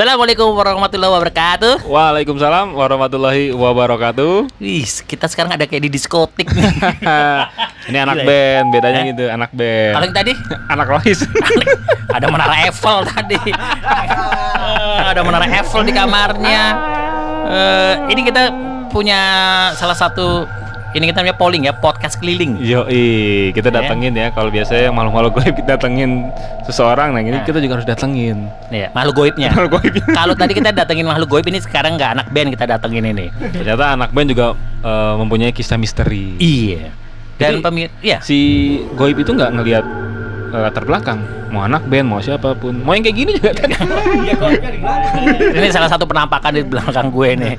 Assalamualaikum warahmatullahi wabarakatuh. Waalaikumsalam warahmatullahi wabarakatuh. Wih, kita sekarang ada kayak di diskotik nih. Ini anak band, bedanya gitu, anak band. Kalau yang tadi Anak Rohis. ada menara Eiffel tadi. Ada menara Eiffel di kamarnya. Ini kita punya salah satu, ini kita namanya polling ya, podcast keliling. Yoi, kita datengin ya. Kalau biasanya yang makhluk-makhluk goib kita datengin seseorang, nah ini kita juga harus datengin. Iya, makhluk goibnya. Makhluk goibnya. Kalau tadi kita datengin makhluk goib, ini sekarang nggak anak band kita datengin ini. Ternyata anak band juga mempunyai kisah misteri. Iya. Dan Jadi, si goib itu nggak ngelihat latar belakang, mau anak band, mau siapapun, mau yang kayak gini juga kan. Ini salah satu penampakan di belakang gue nih.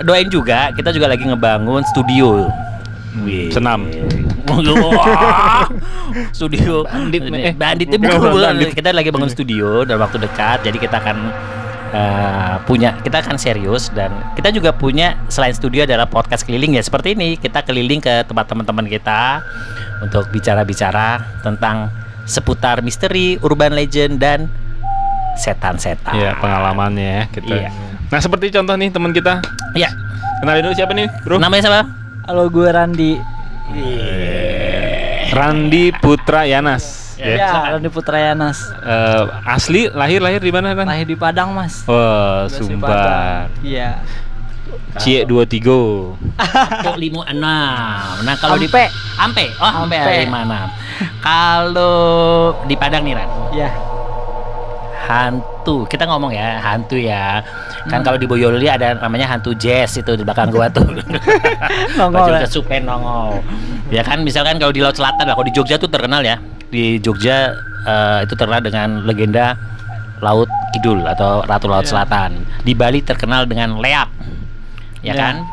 Doain juga, kita juga lagi ngebangun studio. Senam. Studio bandit kita lagi bangun studio dalam waktu dekat. Jadi kita akan kita akan serius, dan kita juga punya selain studio adalah podcast keliling ya seperti ini. Kita keliling ke tempat teman-teman kita untuk bicara-bicara tentang seputar misteri, urban legend, dan setan-setan. Iya, pengalamannya ya kita. Iya. Nah, seperti contoh nih teman kita. Iya. Kenalin dulu siapa nih, Bro? Namanya siapa? Halo, gue Randi. Randi Putra Yanas. Ya, Randi Putra Yanas. Asli lahir di mana kan? Lahir di Padang, Mas. Wah, Asli Sumbar. Padang. Iya. Cie 23. Kok 56. Nah, kalau di Ampe. Ampe. Oh, Ampe Ampe. 56. Kalau di Padang nih, Ran. Iya. Hantu. Kita ngomong ya, hantu ya. Kan kalau di Boyolali ada namanya hantu jazz itu di belakang gua tuh. Nongol. Baju kesupen nongol. Ya kan, misalkan kalau di Laut Selatan lah, kalau di Jogja tuh terkenal ya. Di Jogja itu terkenal dengan legenda Laut Kidul atau Ratu Laut Selatan. Di Bali terkenal dengan leak. Ya kan?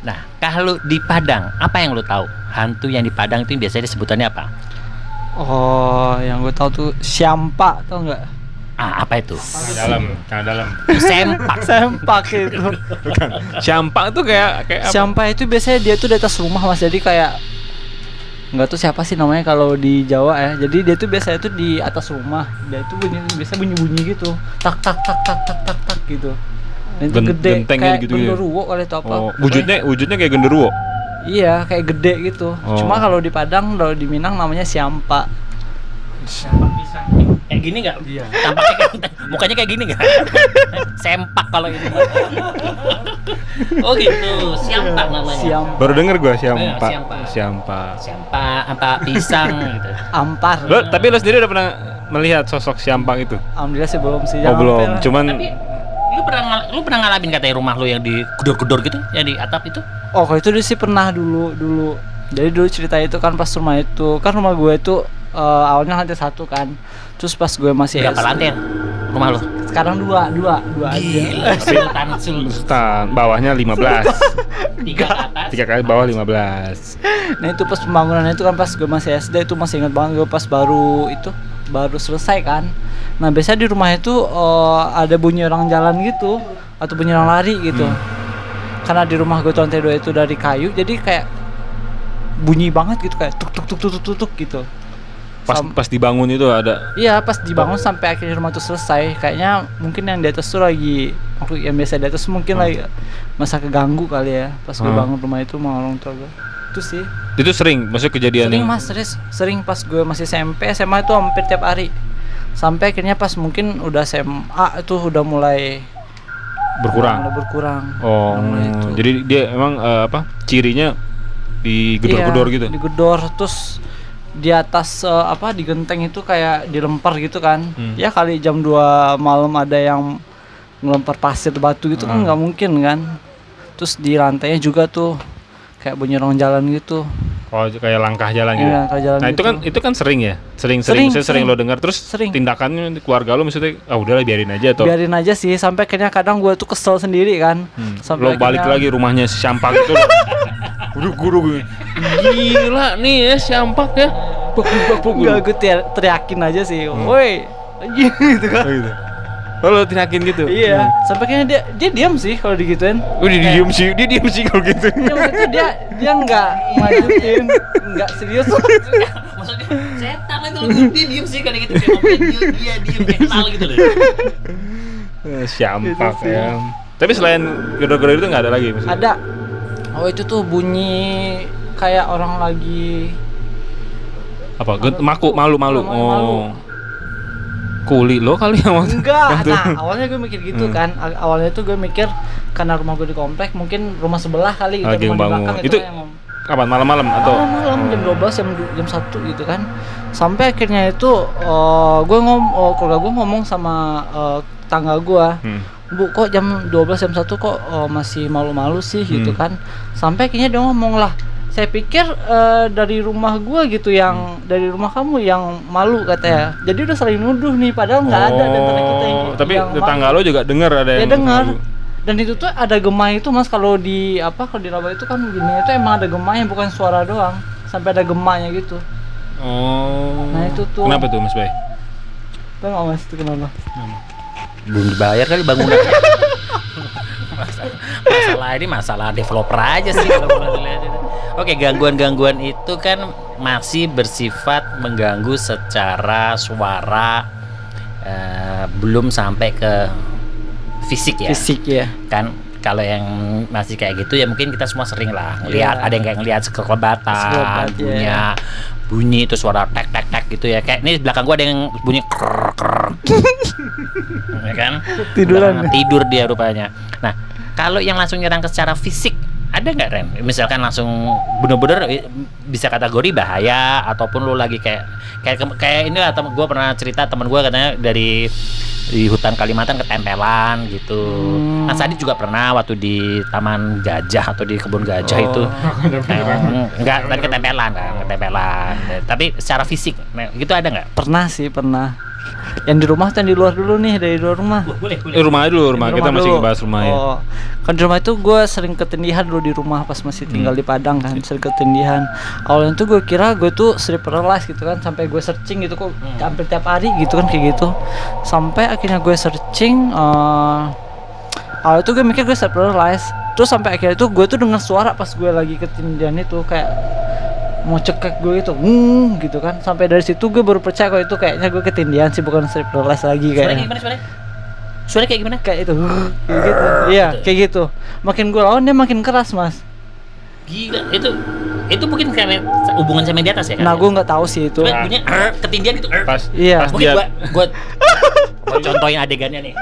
Nah, kalau di Padang, apa yang lu tahu? Hantu yang di Padang itu biasanya sebutannya apa? Oh, yang gue tahu tuh Syampa, tau nggak? Apa itu? Dalam. Sempak. Sempak itu. Bukan. Syampak tuh kayak apa? Syampa itu biasanya dia tuh di atas rumah, Mas. Jadi kayak nggak tahu siapa sih namanya kalau di Jawa ya. Jadi dia tuh biasanya tuh di atas rumah. Dia tuh biasa bunyi gitu. Tak tak tak tak tak tak tak gitu. Dan itu gede kayak gitu genderuwo kali itu apa. Oh, wujudnya kayak genderuwo. Iya, kayak gede gitu. Cuma kalau di Padang, kalau di Minang namanya Syampa. Kayak gini nggak? Iya. Tampaknya mukanya kayak gini nggak? Sempak kalau ini. Oh gitu, Syampak namanya. Syampa. Baru denger gua Syampak. Syampak. Syampak. Apa pisang gitu. Ampar. Tapi lo sendiri udah pernah melihat sosok Syampak itu? Alhamdulillah sih belum sih. Oh, belum. Cuman Tapi lu pernah ngalamin katanya rumah lu yang digedor-gedor gitu, yang di atap itu? Oh, kalau itu sih pernah dulu. Jadi dulu cerita itu kan pas rumah itu, kan rumah gue itu awalnya lantai 1 kan. Terus pas gue masih Berapa lantai rumah lu? Sekarang dua aja. Sultan bawahnya 15. 3 ke atas. 3 kali bawah 15. Nah itu pas pembangunan itu kan pas gue masih SD itu masih ingat banget, gue pas baru selesai kan. Nah biasanya di rumah itu ada bunyi orang jalan gitu atau bunyi orang lari gitu. Karena di rumah gue tuh lantai 2 itu dari kayu, jadi kayak bunyi banget gitu, kayak tuk tuk tuk tuk tuk tuk gitu. Pas dibangun itu ada. Iya, pas dibangun sampai akhirnya rumah itu selesai. Kayaknya mungkin yang di atas tuh lagi, yang biasa di atas mungkin lagi masa keganggu kali ya. Pas gue bangun rumah itu sama orang tua gue. Itu sih. Itu sering, maksudnya kejadian Sering Mas, sering pas gue masih SMP, SMA itu hampir tiap hari. Sampai akhirnya pas mungkin udah SMA itu udah mulai berkurang. Oh, jadi dia emang cirinya digedor-gedor gitu. Digedor, terus di atas di genteng itu kayak dilempar gitu kan. Ya kali jam 2 malam ada yang ngelempar pasir batu gitu kan nggak mungkin kan. Terus di lantainya juga tuh kayak bunyi orang jalan gitu. Oh, kayak langkah jalan gitu. Iya, langkah jalan nah, gitu. itu kan sering ya? Sering lo dengar, terus tindakannya keluarga lo maksudnya udahlah biarin aja atau? Biarin aja sih, sampai akhirnya kadang gue tuh kesel sendiri kan. Lo balik lagi rumahnya si Syampak itu. Guru gila nih ya Syampak ya. Enggak, gue teriakin aja sih. Woi, anjing gitu kan. Oh, gitu. Lo teriakin gitu? Iya. Sampai kayaknya dia diam sih kalau digituin. Dia diam sih kalau gitu. Ya, maksudnya dia nggak majuin, nggak serius. Maksudnya setan itu dia diem sih kayak gitu, kayak dia diem kayak kenal gitu loh. Siampak Itu sih. ya. Tapi selain gedor-gedor itu nggak ada lagi maksudnya? Ada. Oh itu tuh bunyi kayak orang lagi Apa? Malu. Malu. Oh. Kuli lo kali yang waktu. enggak. Nah, awalnya gue mikir gitu kan. Awalnya tuh gue mikir karena rumah gue di komplek, mungkin rumah sebelah kali gitu, Lagi rumah di ngebangun. belakang Itu kan yang kapan? Malam-malam atau? malam jam 12 jam 1 gitu kan. Sampai akhirnya itu keluarga gue ngomong sama tangga gue. Bu, kok jam 12 jam 1 kok masih malu-malu sih gitu kan. Sampai akhirnya dia ngomong lah, saya pikir dari rumah gua gitu yang dari rumah kamu yang malu katanya. Jadi udah saling nuduh nih padahal nggak ada di antara kita yang Tapi yang tetangga malu. lo juga dengar ada Ya yang dengar. malu. Dan itu tuh ada gemah itu Mas, kalau di Rabai itu kan gini itu emang ada gemahnya, bukan suara doang. Sampai ada gemahnya gitu. Oh. Nah, itu tuh. Kenapa tuh Mas Bay? Tahu nggak Mas itu kenapa? Belum dibayar kali bangunan. masalah ini masalah developer aja sih kalau boleh dilihat itu. Oke, gangguan-gangguan itu kan masih bersifat mengganggu secara suara, belum sampai ke fisik ya. Fisik ya. Kan kalau yang masih kayak gitu ya mungkin kita semua sering lah ngelihat, Iya. ada yang kayak ngelihat sekelebatan, Sekelebat, bunyi itu suara tek tek tek gitu ya. Kayak ini di belakang gua ada yang bunyi krr krr. Ya kan? Tiduran. Belakang tidur dia rupanya. Nah, kalau yang langsung nyerang ke secara fisik ada nggak Ren? Misalkan langsung bener-bener bisa kategori bahaya ataupun lu lagi kayak ini lah, gue pernah cerita teman gue katanya di hutan Kalimantan ketempelan gitu. Nah Sadit juga pernah waktu di Taman Gajah atau di kebun gajah itu enggak, tadi ketempelan. Tapi secara fisik gitu ada nggak? Pernah sih, pernah. Yang di rumah atau yang di luar dulu nih, dari luar rumah. Boleh. Rumah dulu, rumah. Di Kita masih dulu. ngebahas rumah ya. Oh, kan di rumah itu gue sering ketindihan dulu di rumah pas masih tinggal di Padang kan, sering ketindihan. Awalnya tuh gue kira gue tuh sleep paralysis gitu kan, sampai gue searching gitu kok hampir tiap hari gitu kan kayak gitu. Sampai akhirnya gue searching, awalnya tuh gue mikir gue sleep paralysis. Terus sampai akhirnya tuh gue tuh dengar suara pas gue lagi ketindihan itu kayak mau cekek gue itu gitu kan. Sampai dari situ gue baru percaya kalau itu kayaknya gue ketindihan sih, bukan sleep paralysis lagi kayaknya. Suara kayak gimana? Kayak itu kayak gitu. Iya, kayak gitu. Makin gue lawan dia makin keras, Mas. Gila, itu mungkin karena hubungan sama yang di atas ya kan? Nah, gue nggak tahu sih itu. Coba bunyinya ketindihan itu. Pas Iya. pas Mungkin dia gua contohin adegannya nih.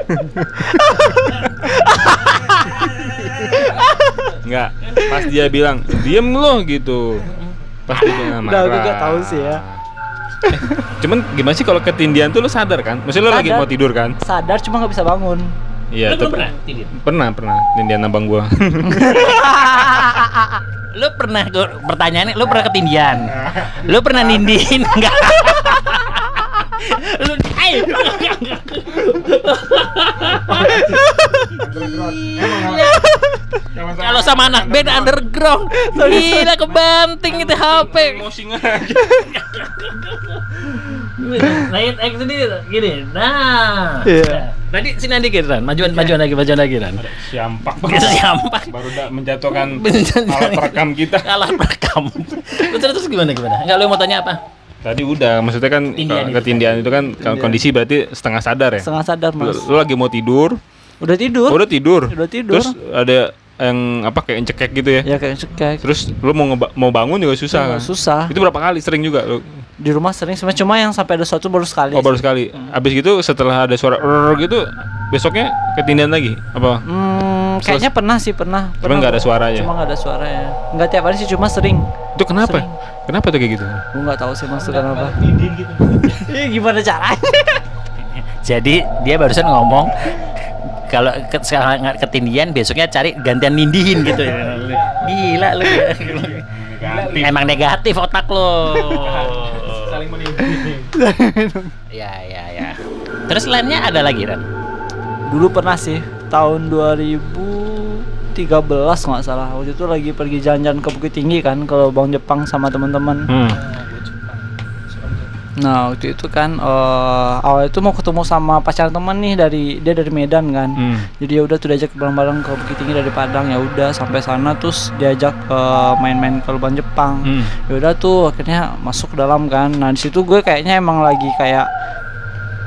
enggak, pas dia bilang, "Diem lo" gitu. Pas dia marah. Udah, gue nggak tahu sih ya. Cuman gimana sih kalau ketindihan tuh lo sadar kan? Maksudnya lo lagi Sadar. mau tidur kan? Sadar cuma nggak bisa bangun. Iya, Lu belum tapi pernah tindihan? pernah tindihan abang gua. Lu pernah pertanyaannya, lu pernah ketindihan? Lu pernah nindihin enggak? Lu kalau sama anak band underground, gila kebanting itu HP. Nah, sendiri gini. Nah. Iya. Tadi sini dikit Ran, majuan lagi Ran. Siampak. Siampak. Baru udah menjatuhkan alat rekam kita. Alat rekam. Terus gimana? Enggak, lu mau tanya apa? Tadi udah, maksudnya kan ketindihan itu kan kondisi berarti setengah sadar ya. Setengah sadar, Mas. Lu lagi mau tidur. Udah tidur. Udah tidur. Terus Terus ada yang apa kayak cekek gitu ya. ya kayak cekek. Terus lu mau bangun juga susah kan? Susah. Itu berapa kali? Sering juga lu? Di rumah sering sebenarnya, cuma yang sampai ada suatu baru sekali. Oh, baru sekali. Abis gitu setelah ada suara gitu, besoknya ketindihan lagi apa? Kayaknya pernah. Cuma nggak ada suaranya. Cuma nggak ada suaranya. Nggak tiap hari sih, cuma sering. Itu kenapa? Sering. Kenapa tuh kayak gitu? Gue nggak tahu sih maksud kenapa. Gimana caranya? Jadi dia barusan ngomong kalau ketindihan besoknya cari gantian nindihin gitu. Gila lu. Emang negatif otak lo. Saling menindih. Ya. Terus lainnya ada lagi Ran? Dulu pernah sih, tahun 2013 nggak salah. Waktu itu lagi pergi jalan-jalan ke Bukit Tinggi kan, ke Bang Jepang sama teman-teman. Nah waktu itu kan awal itu mau ketemu sama pacar teman nih, dia dari Medan kan. Jadi ya udah tuh diajak bareng-bareng ke Bukit Tinggi dari Padang. Ya udah sampai sana terus diajak main-main ke Lubang Jepang. Ya udah tuh akhirnya masuk ke dalam kan. Nah di situ gue kayaknya emang lagi kayak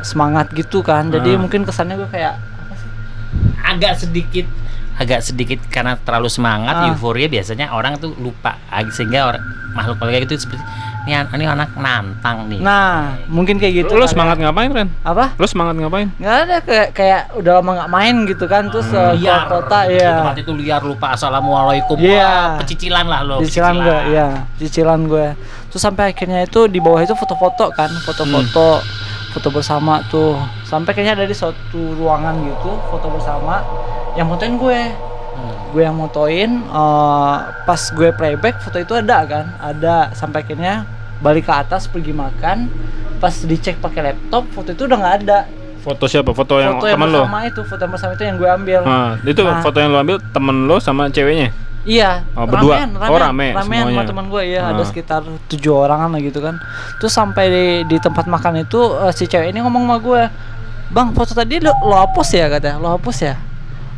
semangat gitu kan. Jadi mungkin kesannya gue kayak apa sih? agak sedikit karena terlalu semangat, euforia biasanya orang tuh lupa, sehingga makhluk kayak gitu seperti ini anak nantang nih. Nah, mungkin kayak gitu. Lo semangat ngapain, Ren? Apa? Lo semangat ngapain? Nggak ada, kayak udah lama nggak main gitu kan, terus Liar. kota Di ya. tempat itu liar, lupa assalamualaikum. Iya. Wah, pecicilan lah lo. Cicilan gue, ya, cicilan gue. Terus sampai akhirnya itu di bawah itu foto-foto kan, foto bersama tuh. Sampai kayaknya ada di suatu ruangan gitu, foto bersama. Yang motoin gue yang motoin. Pas gue playback foto itu ada sampai akhirnya balik ke atas pergi makan. Pas dicek pakai laptop, foto itu udah nggak ada. Foto siapa? Foto yang teman lo? Foto yang bersama itu yang gue ambil. Itu foto yang lo ambil temen lo sama ceweknya? Iya, berdua. ramean Semuanya. sama teman gue ya, ada sekitar 7 orangan lah gitu kan. Terus sampai di tempat makan itu si cewek ini ngomong sama gue, "Bang, foto tadi lo hapus ya?" katanya. "Lo hapus ya?"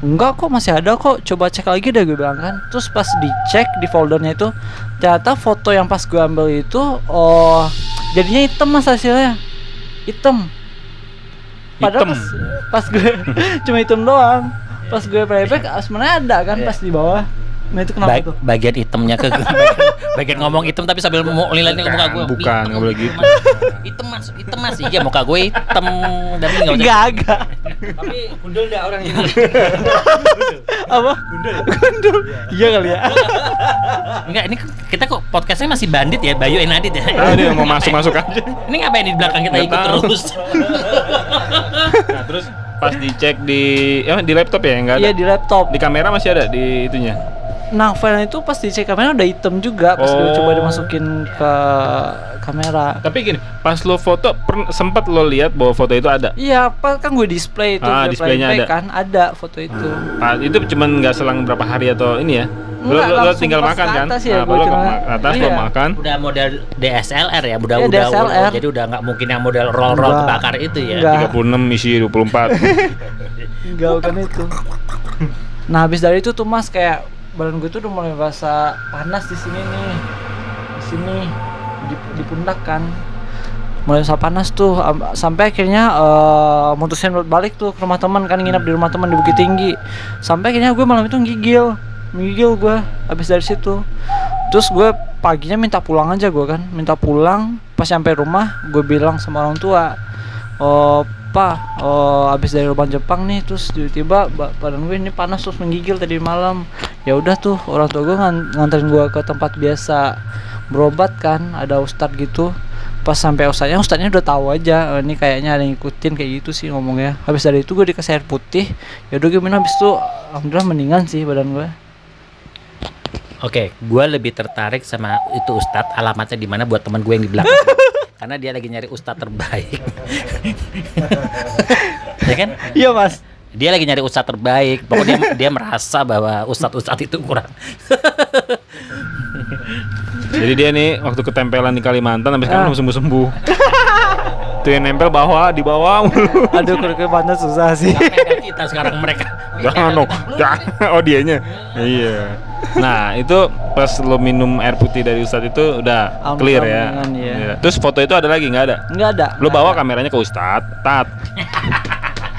"Enggak kok, masih ada kok, coba cek lagi deh," gue bilang kan. Terus pas dicek di foldernya itu, ternyata foto yang pas gue ambil itu jadinya hitam mas hasilnya. Hitam. Padahal pas gue cuma hitam doang. Pas gue playback sebenarnya ada kan pas di bawah. Nah itu kenapa tuh? Bagian hitamnya bagian ngomong hitam tapi sambil mau lilatin ke muka gue. Bukan, nggak boleh gitu. Hitam mas, iya muka gue hitam tapi nggak usah. Gagak. Tapi gundul enggak orang ini? Apa? Gundul. Iya kali ya. Enggak, ini kita kok podcastnya masih bandit ya, Bayu Enadit ya. Dia mau masuk aja. Ini ngapain di belakang kita Nggak ikut tahu. terus? Nah, terus pas dicek di laptop ya nggak ada. Iya di laptop. Di kamera masih ada di itunya. Nah file itu pas dicek kamera udah hitam juga pas gue coba dimasukin ke kamera. Tapi gini, pas lo foto sempat lo lihat bahwa foto itu ada. Iya, pas kan gue display itu, gue displaynya playback ada. kan, ada foto itu. Itu cuman nggak selang berapa hari atau ini ya? Lo Langsung tinggal pas makan ke kan? atas ya, Nah, gue lo ke cuma- atas lo iya. makan. Udah model DSLR ya, udah Iya, DSLR. jadi udah nggak mungkin yang model roll Enggak. kebakar itu ya. Enggak. 36 isi 24. Enggak bukan itu. Nah habis dari itu tuh mas kayak badan gue tuh udah mulai berasa panas di sini nih, di sini di pundak kan, mulai berasa panas tuh sampai akhirnya mutusin buat balik tuh ke rumah teman kan, nginap di rumah teman di Bukit Tinggi. Sampai akhirnya gue malam itu menggigil gue habis dari situ. Terus gue paginya minta pulang aja gue kan, minta pulang. Pas sampai rumah gue bilang sama orang tua, "Pak, habis dari lubang Jepang nih, terus tiba-tiba badan gue ini panas terus menggigil tadi malam." Ya udah tuh orang tua gue nganterin gue ke tempat biasa berobat kan, ada ustadz gitu. Pas sampai ustadznya udah tahu aja, ini kayaknya ada yang ngikutin kayak gitu sih ngomongnya. Habis dari itu gue dikasih air putih, ya udah gue minum, habis itu alhamdulillah mendingan sih badan gue. Oke, gue lebih tertarik sama itu ustadz, alamatnya di mana buat teman gue yang di belakang. Karena dia lagi nyari ustadz terbaik. Ya kan? Iya mas. Dia lagi nyari ustadz terbaik. Pokoknya dia merasa bahwa ustadz itu kurang. Jadi dia nih waktu ketempelan di Kalimantan sampai sekarang belum sembuh-sembuh. Tuh yang nempel di bawah mulu. Aduh kalau panas susah sih. Nempel kita sekarang mereka. Jangan dong. Oh dianya. Iya. Nah itu pas lo minum air putih dari Ustadz itu udah clear ya. Iya. Iya. Terus foto itu ada lagi nggak ada? Nggak ada. Lo bawa kameranya ke Ustadz. Tat.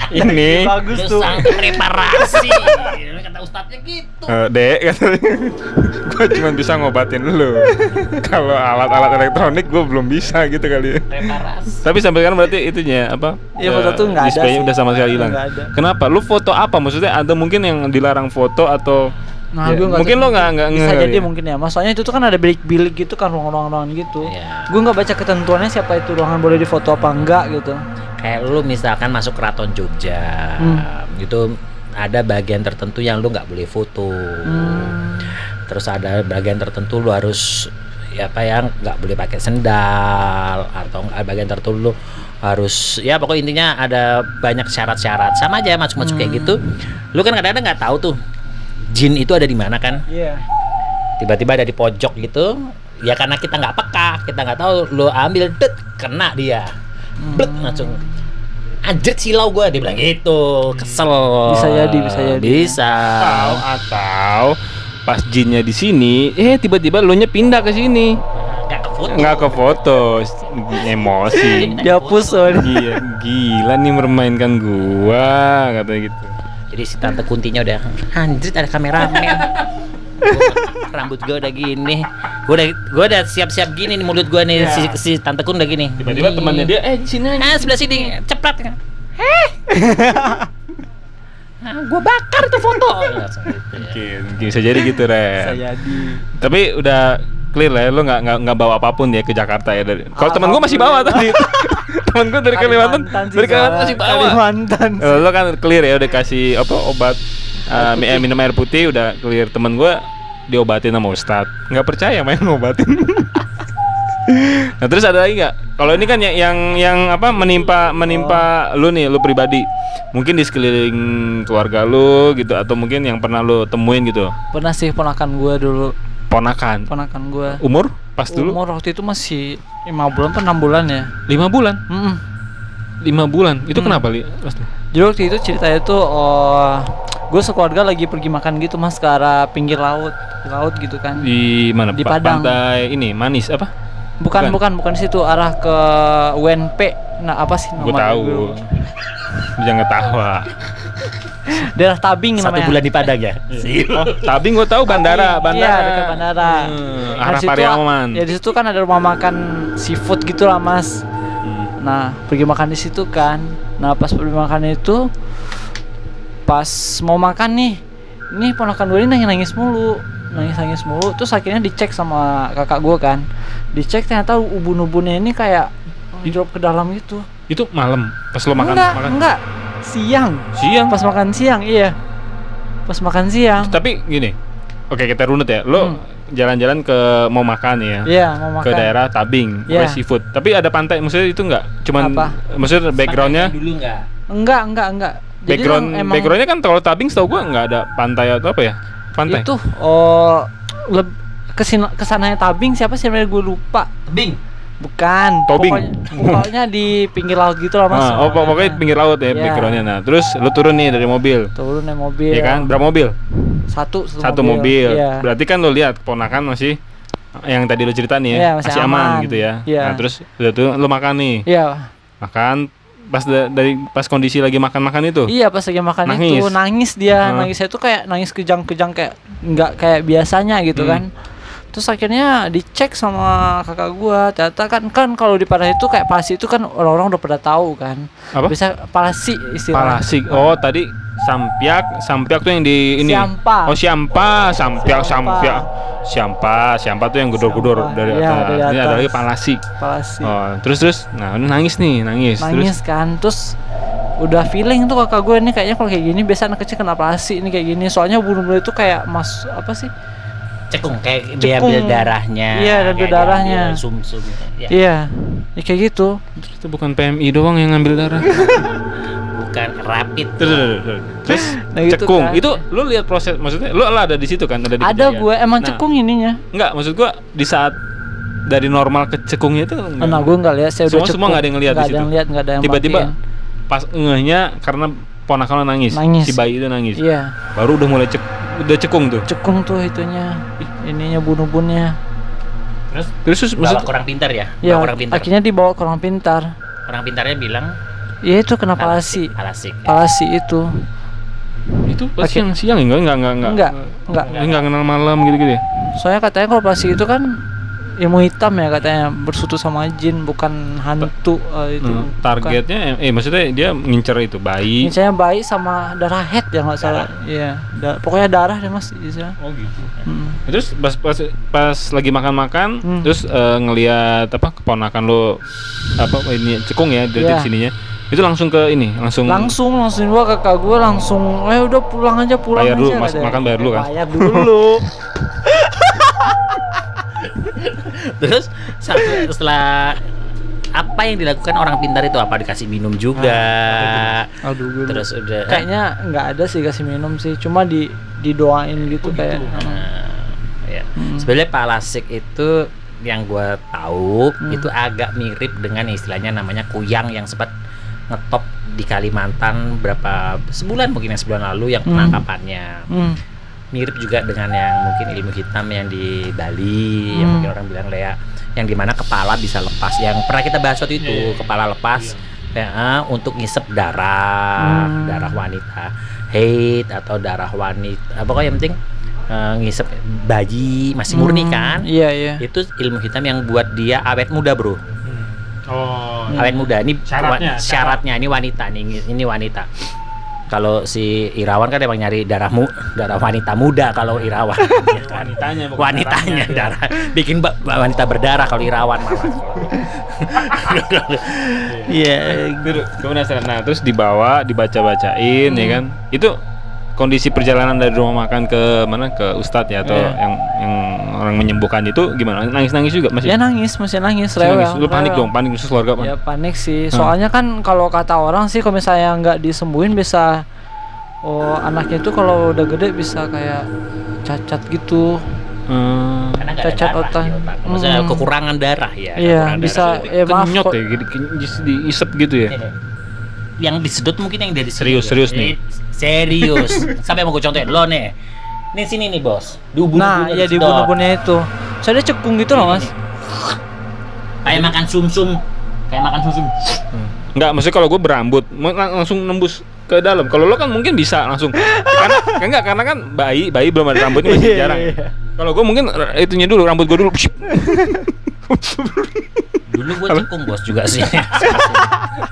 Ini Bagus Lu tuh. sangat preparasi. Kata ustadznya gitu. Dek katanya. Gue cuma bisa ngobatin lo. Kalau alat-alat elektronik gue belum bisa gitu kali ya. Preparasi. Tapi sampai sekarang berarti itunya apa? Iya, foto tuh nggak ada displaynya sih. udah sama sekali hilang. Nggak ada. Kenapa? Lu foto apa? Maksudnya ada mungkin yang dilarang foto atau Nah, ya, gue nggak mungkin tahu. lo nggak Bisa nge- jadi ya? mungkin ya. Masalahnya itu tuh kan ada bilik-bilik gitu kan, ruangan-ruangan gitu. Iya. Gue nggak baca ketentuannya siapa itu ruangan boleh difoto apa enggak gitu. Kayak lu misalkan masuk Keraton Jogja, gitu ada bagian tertentu yang lu nggak boleh foto. Terus ada bagian tertentu lu harus ya apa yang nggak boleh pakai sendal, atau bagian tertentu lu harus ya pokoknya intinya ada banyak syarat-syarat. Sama aja masuk-masuk kayak gitu. Lu kan kadang-kadang nggak tahu tuh jin itu ada di mana kan? Iya. Tiba-tiba ada di pojok gitu. Ya karena kita nggak peka, kita nggak tahu, lu ambil kena dia. Blek langsung anjir silau gue, dia bilang gitu, kesel. Bisa jadi. Bisa. Atau pas jinnya di sini, tiba-tiba lo nya pindah ke sini, nggak ke foto, emosi. Dihapus soalnya. Gila nih mermainkan gua katanya gitu. Jadi si tante Kuntinya udah anjir ada kameramen. Rambut gue udah gini. Gue udah siap-siap gini nih mulut gue nih si tante Kun udah gini. Tiba-tiba temannya dia sini aja. Sebelah sini ceplat. Gue bakar tuh foto. Mungkin bisa jadi gitu, Re. Bisa jadi. Tapi udah clear lah ya, lu nggak bawa apapun ya ke Jakarta ya dari. Kalau teman gue masih bawa tadi. Temen gue dari Kalimantan masih bawa. Kalimantan. Lo kan clear ya udah kasih obat minum air putih udah clear. Temen gue diobatin sama Ustadz, nggak percaya main ngobatin. Nah terus ada lagi nggak? Kalau ini kan yang apa menimpa lu nih, lu pribadi, mungkin di sekeliling keluarga lu gitu atau mungkin yang pernah lu temuin gitu. Pernah sih ponakan gue dulu. Ponakan gue. Umur pas dulu? Umur waktu itu masih 5 bulan atau 6 bulan ya. 5 bulan? 5 bulan? Itu kenapa Li? Jadi waktu itu ceritanya tuh gue sekeluarga lagi pergi makan gitu mas ke arah pinggir laut gitu kan. Di mana? Di Padang. Pantai ini Manis apa? Bukan di situ, arah ke WNP. Nah apa sih namanya? Gue tahu. Jangan ketawa. Daerah Tabing namanya. 1 bulan di Padang ya. Oh, Tabing gue tahu bandara. Iya, dekat bandara. Arah Pariaman. Ya di situ kan ada rumah makan seafood gitu lah, Mas. Nah, pergi makan di situ kan. Nah, pas pergi makan itu pas mau makan nih. Ini ponakan gue ini nangis mulu. Terus akhirnya dicek sama kakak gue kan. Dicek ternyata ubun-ubunnya ini kayak drop ke dalam gitu. Itu malam pas lo makan? Enggak. Siang pas makan siang. Iya, pas makan siang. Tapi gini, oke kita runut ya. Lo jalan-jalan ke mau makan ya? Iya, mau makan ke daerah Tabing, ke seafood. Tapi ada pantai, maksudnya itu nggak? Cuman apa? Maksudnya backgroundnya? Dulu nggak? Enggak. Backgroundnya kan kalau Tabing setahu gua nggak ada pantai atau apa ya? Pantai? Itu kesananya Tabing siapa sih namanya, gue lupa. Tabing? Bukan. Tobing. Pokoknya di pinggir laut gitu lah mas. Pokoknya pinggir laut ya backgroundnya. Nah terus lu turun nih dari mobil. Iya kan? Berapa mobil? Satu mobil. Iya. Berarti kan lu lihat ponakan masih yang tadi lu cerita nih ya, masih aman gitu ya. Iya. Nah terus udah tuh lu makan nih. Iya. Makan pas kondisi lagi makan itu. Iya, pas lagi makan itu nangis dia. Nangisnya tuh kayak nangis kejang-kejang, kayak nggak kayak biasanya gitu kan. Terus akhirnya dicek sama kakak gua, ternyata kan kalau di Padang itu kayak palasi itu kan orang-orang udah pada tahu kan. Apa? Bisa palasi istilahnya. Palasi. Oh, tadi sampiak tuh yang di ini. Siampa. Oh, sampiak. Siampa tuh yang gudor-gudor dari atas. Ini ada lagi palasi. Oh, terus. Nah, ini nangis. Terus kan, terus udah feeling tuh kakak gue ini kayaknya kalau kayak gini biasa anak kecil kena palasi ini kayak gini. Soalnya bunuh-bunuh itu kayak apa sih? Cekung, kayak dia ambil darahnya. Iya, ambil darahnya. Sum-sum. Iya. Ya kayak gitu. Itu bukan PMI doang yang ngambil darah. Bukan rapid. Terus nah, gitu cekung. Kan. Itu lu lihat proses, maksudnya lu ada di situ kan, ada di Ada kejadian. gue emang cekung ininya. Enggak, maksud gua di saat dari normal ke cekungnya itu enggak. Nah, gue enggak lihat, saya udah cekung. Semua enggak ada yang lihat di situ. Enggak ada yang tiba-tiba pas ngehnya karena ponakan lo nangis. Si bayi itu nangis. Iya. Baru udah mulai cekung tuh. Cekung tuh itunya. Ininya bunuh-bunnya. Terus bawa ke orang pintar ya? Iya, akhirnya dibawa ke orang pintar. Orang pintarnya bilang, ya itu kena palasi. Palasi itu. Itu pas siang enggak kenal malam gitu-gitu ya. Soalnya katanya kalau palasi itu kan ilmu hitam ya katanya, bersutu sama jin, bukan hantu itu. Targetnya maksudnya dia ngincer itu bayi. Ngincernya bayi sama darah head ya nggak salah. Iya, pokoknya darah deh mas. Oh gitu. Terus pas lagi makan, terus ngelihat apa keponakan lo ini cekung ya dari sininya. Itu langsung ke ini, langsung gua kakak gua langsung udah pulang aja. Bayar dulu, mas makan bayar dulu kan. Bayar dulu. Terus setelah apa yang dilakukan orang pintar itu, apa dikasih minum juga? Aduh, terus udah kayaknya nggak ada sih kasih minum sih, cuma didoain gitu kayak. Ya. Sebenarnya palasik itu yang gue tahu itu agak mirip dengan istilahnya namanya kuyang yang sempat ngetop di Kalimantan sebulan lalu yang penangkapannya. Mirip juga dengan yang mungkin ilmu hitam yang di Bali, yang mungkin orang bilang yang dimana kepala bisa lepas, yang pernah kita bahas waktu itu. Kepala lepas, PA untuk ngisep darah, darah wanita haid atau darah wanita apa kok yang penting ngisep bayi masih murni kan. Iya. Itu ilmu hitam yang buat dia awet muda, bro. Oh, Awet muda ini syaratnya ini wanita nih, ini wanita. Kalau si Irawan kan emang nyari darah wanita muda kalau Irawan. Ya kan? Wanitanya darah. Bikin wanita berdarah kalau Irawan malah. Iya, kemudian terus dibaca-bacain ya kan. Itu kondisi perjalanan dari rumah makan ke mana, ke Ustadz ya, atau yang orang menyembuhkan itu gimana? Nangis juga masih? Ya masih nangis, rewel. Lu panik dong, panik khusus keluarga, Pak? Ya panik sih, soalnya kan kalau kata orang sih kalau misalnya nggak disembuhin bisa, anaknya itu kalau udah gede bisa kayak cacat gitu. Karena nggak ada Cacat darah otak. di otak. Maksudnya kekurangan darah ya. Iya, kekurangan bisa. darah. Ya maaf Kenyot kok. ya, diisep gitu ya. Yang disedot mungkin yang dari sini. Serius nih. Serius. Sampai mau gue contohin lo nih. Nih sini nih, Bos. Di Nah, ya di bunuh-bunuhnya itu. Soalnya cekung gitu loh, Mas. Kayak makan sumsum. Enggak, maksudnya kalau gue berambut langsung nembus ke dalam. Kalau lo kan mungkin bisa langsung. Karena kan bayi belum ada rambutnya, masih jarang. Kalau gue mungkin itunya dulu, rambut gue dulu. Dulu gue cekung, Bos, juga sih.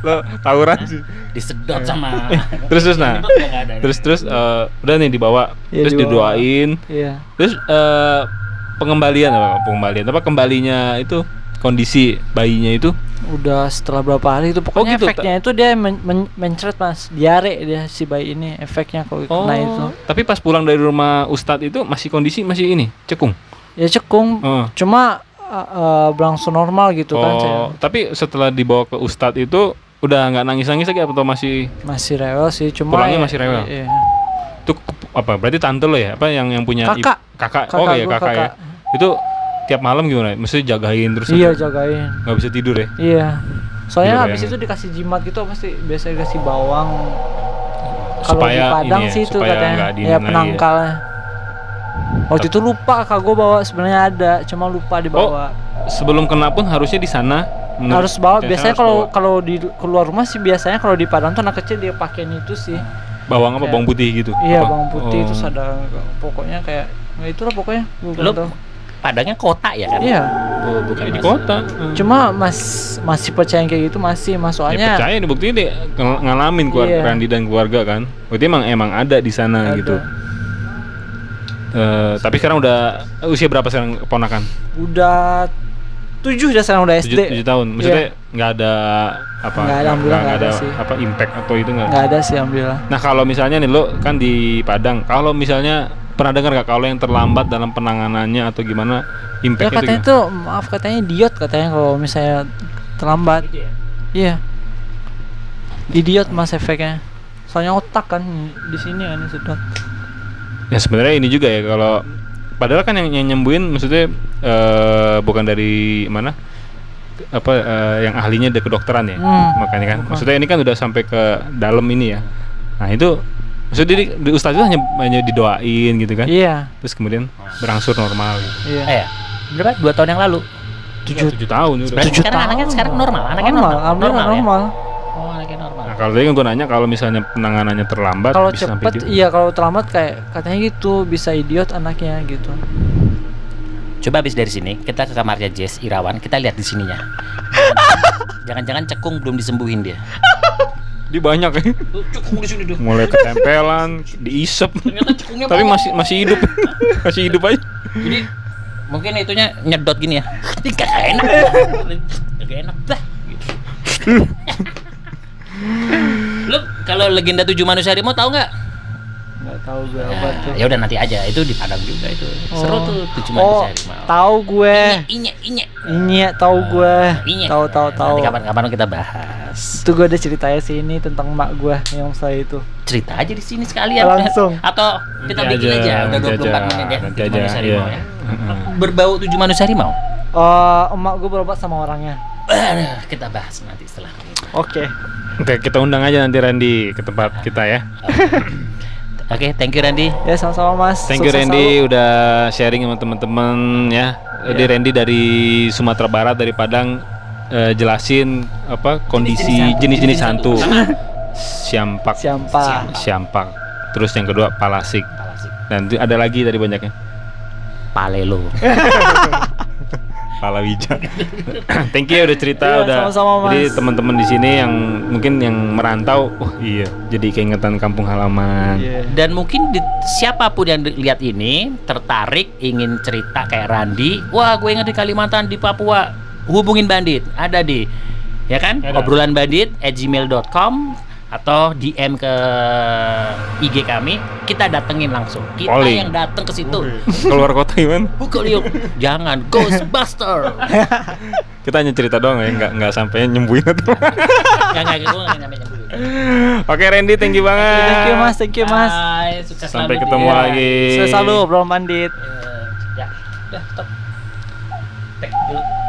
Lo tawuran sih. Disedot sama. Terus nah. Terus udah nih dibawa, Ya, terus dibawa. didoain. Iya. Terus kembalinya itu kondisi bayinya itu Udah setelah berapa hari itu pokoknya gitu, efeknya itu dia mencret, Mas. Diare dia si bayi ini efeknya kalau kena itu. Tapi pas pulang dari rumah Ustadz itu kondisi masih ini cekung. Ya cekung. Cuma berlangsung normal gitu kan saya. Tapi setelah dibawa ke Ustadz itu udah nggak nangis-nangis lagi atau masih Rewel sih, cuma pulangnya masih rewel? Iya. Itu apa? Berarti tante lo ya? Apa yang punya Kakak. Oh ya, Gua kakak ya. Itu tiap malam gimana? Mesti jagain terus? Iya, jagain. Nggak bisa tidur ya? Iya. Soalnya Gila, habis itu dikasih jimat gitu pasti biasa dikasih bawang. Kalau di Supaya Padang ini ya, sih itu supaya katanya. nggak Ya dingin lagi penangkalnya. Waktu itu lupa kak gue bawa, sebenarnya ada, cuma lupa dibawa. Sebelum kena pun harusnya di sana Harus bawa. Biasanya harus kalau di keluar rumah sih biasanya kalau di Padang tuh anak kecil dia pakein itu sih. bawang apa? Bawang putih gitu? Iya, Apa? bawang putih Oh. terus ada pokoknya kayak itulah pokoknya. Gua Lo tahu. Padangnya kota ya kan? Iya. Oh, bukan Di masih. kota. Cuma masih percaya yang kayak gitu masih, Mas. Ya Soalnya percaya nih, buktinya dia ngalamin keluarga Iya. Randi dan keluarga kan. Berarti emang ada di sana ada. gitu. Tapi sekarang udah usia berapa sekarang keponakan? Udah 7 dah sekarang, udah SD. 7 tahun. Maksudnya nggak ada apa? Nggak ada, alhamdulillah nggak ada sih. apa impact atau itu nggak? Nggak ada sih, alhamdulillah. Nah kalau misalnya nih lo kan di Padang, kalau misalnya pernah dengar nggak kalau yang terlambat dalam penanganannya atau gimana Ya impact katanya itu? tuh, maaf katanya idiot katanya kalau misalnya terlambat. Iya. Idiot Mas efeknya. Soalnya otak kan di sini kan sedot. Ya sebenarnya ini juga ya, kalau padahal kan yang nyembuhin maksudnya bukan dari mana yang ahlinya dari kedokteran ya, makanya kan maksudnya ini kan udah sampai ke dalam ini ya. Nah itu maksudnya di Ustadz itu hanya didoain gitu kan? Iya. Terus kemudian berangsur normal gitu. Iya. Berapa? 2 tahun yang lalu. 7 tahun udah. Berarti 7 sekarang anaknya tahun. sekarang normal. Anaknya Alhamdulillah normal ya? normal. Oh, anaknya normal. Nah kalau tadi kan gue nanya kalau misalnya penanganannya terlambat Kalau bisa sampai cepet, iya kalau terlambat kayak katanya gitu bisa idiot anaknya gitu. Coba habis dari sini kita ke kamarnya Jess Irawan, kita lihat di sininya. Jangan-jangan cekung belum disembuhin dia. Dia banyak ya. Cekung di sini tuh. Mulai ketempelan, diisep. Ternyata cekungnya Tapi banyak. masih hidup. Masih hidup aja. Jadi mungkin itunya nyedot gini ya. Ini gak enak. Gak enak dah. Gitu. Lu kalau legenda 7 manusia harimau tahu nggak? Nggak tahu gue apa tuh. Ya udah nanti aja, itu di Padang juga itu. Seru tuh 7 Oh, manusia harimau. tahu gue. Inye. Ini tahu gue. Inye. Tahu. Nanti kapan-kapan kita bahas. Itu gue ada ceritanya sih ini tentang mak gue yang saya itu. Cerita aja di sini sekalian. Langsung. Atau kita Nanti bikin aja, udah nanti 24 menit ya. nanti 7 aja, manusia harimau iya. ya. Berbau 7 manusia harimau. Emak gue berobat sama orangnya. Kita bahas nanti setelah ini. Oke. Oke, kita undang aja nanti Randy ke tempat kita ya. Oke, thank you Randy. Ya sama-sama Mas. Thank you Sukses Randy selalu. udah sharing sama teman-teman ya. Jadi Randy dari Sumatera Barat, dari Padang. jelasin apa kondisi jenis-jenis hantu. Siampak. Siampak. Terus yang kedua palasik. Dan ada lagi tadi banyaknya. Palelo. Palawija. Thank you udah cerita, Iya, udah. sama-sama, Mas. Jadi teman-teman di sini yang mungkin yang merantau, iya, jadi keingetan kampung halaman. Dan mungkin siapapun yang lihat ini tertarik ingin cerita kayak Randi, wah gue ingat di Kalimantan, di Papua, hubungin Bandit, ada di, ya kan, obrolanbandit@gmail.com atau DM ke IG kami, kita datengin langsung, kita Calling. yang dateng ke situ. Keluar kota gimana? Bukan yuk, jangan Ghostbuster. Kita hanya cerita doang ya, nggak sampai nyembuhin atau. Nggak, gue nggak nyampe nyampe. Oke Randy, thank you banget. Thank you mas. Bye, sukses Sampai selalu ketemu juga. lagi. Selalu obrolan bandit. Ya, udah stop. Tek dulu.